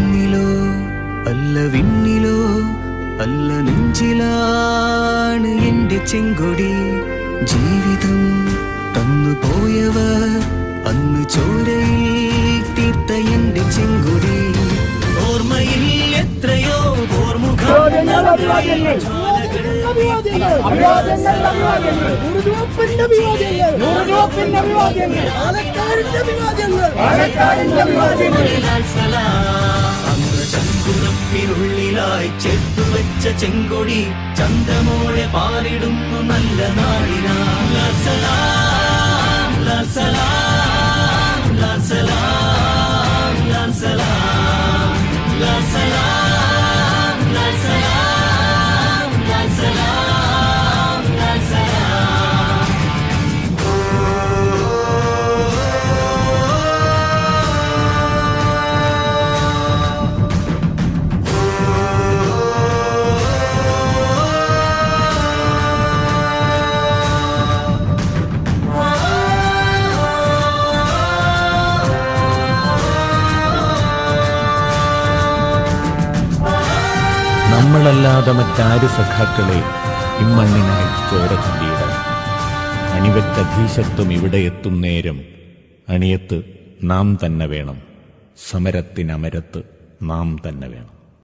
മണ്ണിലോ അല്ല വിണ്ണിലോ അല്ല നെഞ്ചിലാണ് എന്റെ ചെങ്കൊടി. ജീവിതം തന്നു പോയവർ അന്ന് ചോരയിൽ തീർത്ത എന്റെ ചെങ്കൊടി. ഓർമ്മയിൽ എത്രയോ ചങ്കുറപ്പിനുള്ളിലായി ചേർത്തുവെച്ച ചെങ്കൊടി ചന്തമോടെ പാറിടുന്നു നല്ല നാടിനാ. സലാം സലാം സലാം സലാം സലാം സലാം സലാം. നമ്മളല്ലാതെ മറ്റാര് സഖാക്കളെ ഇമ്മണ്ണിനായി ചോര ചൊല്ലിയിടാൻ. അണിവെച്ച ധീശത്വം ഇവിടെ എത്തും നേരം അണിയത്ത് നാം തന്നെ വേണം. സമരത്തിനമരത്ത് നാം തന്നെ വേണം.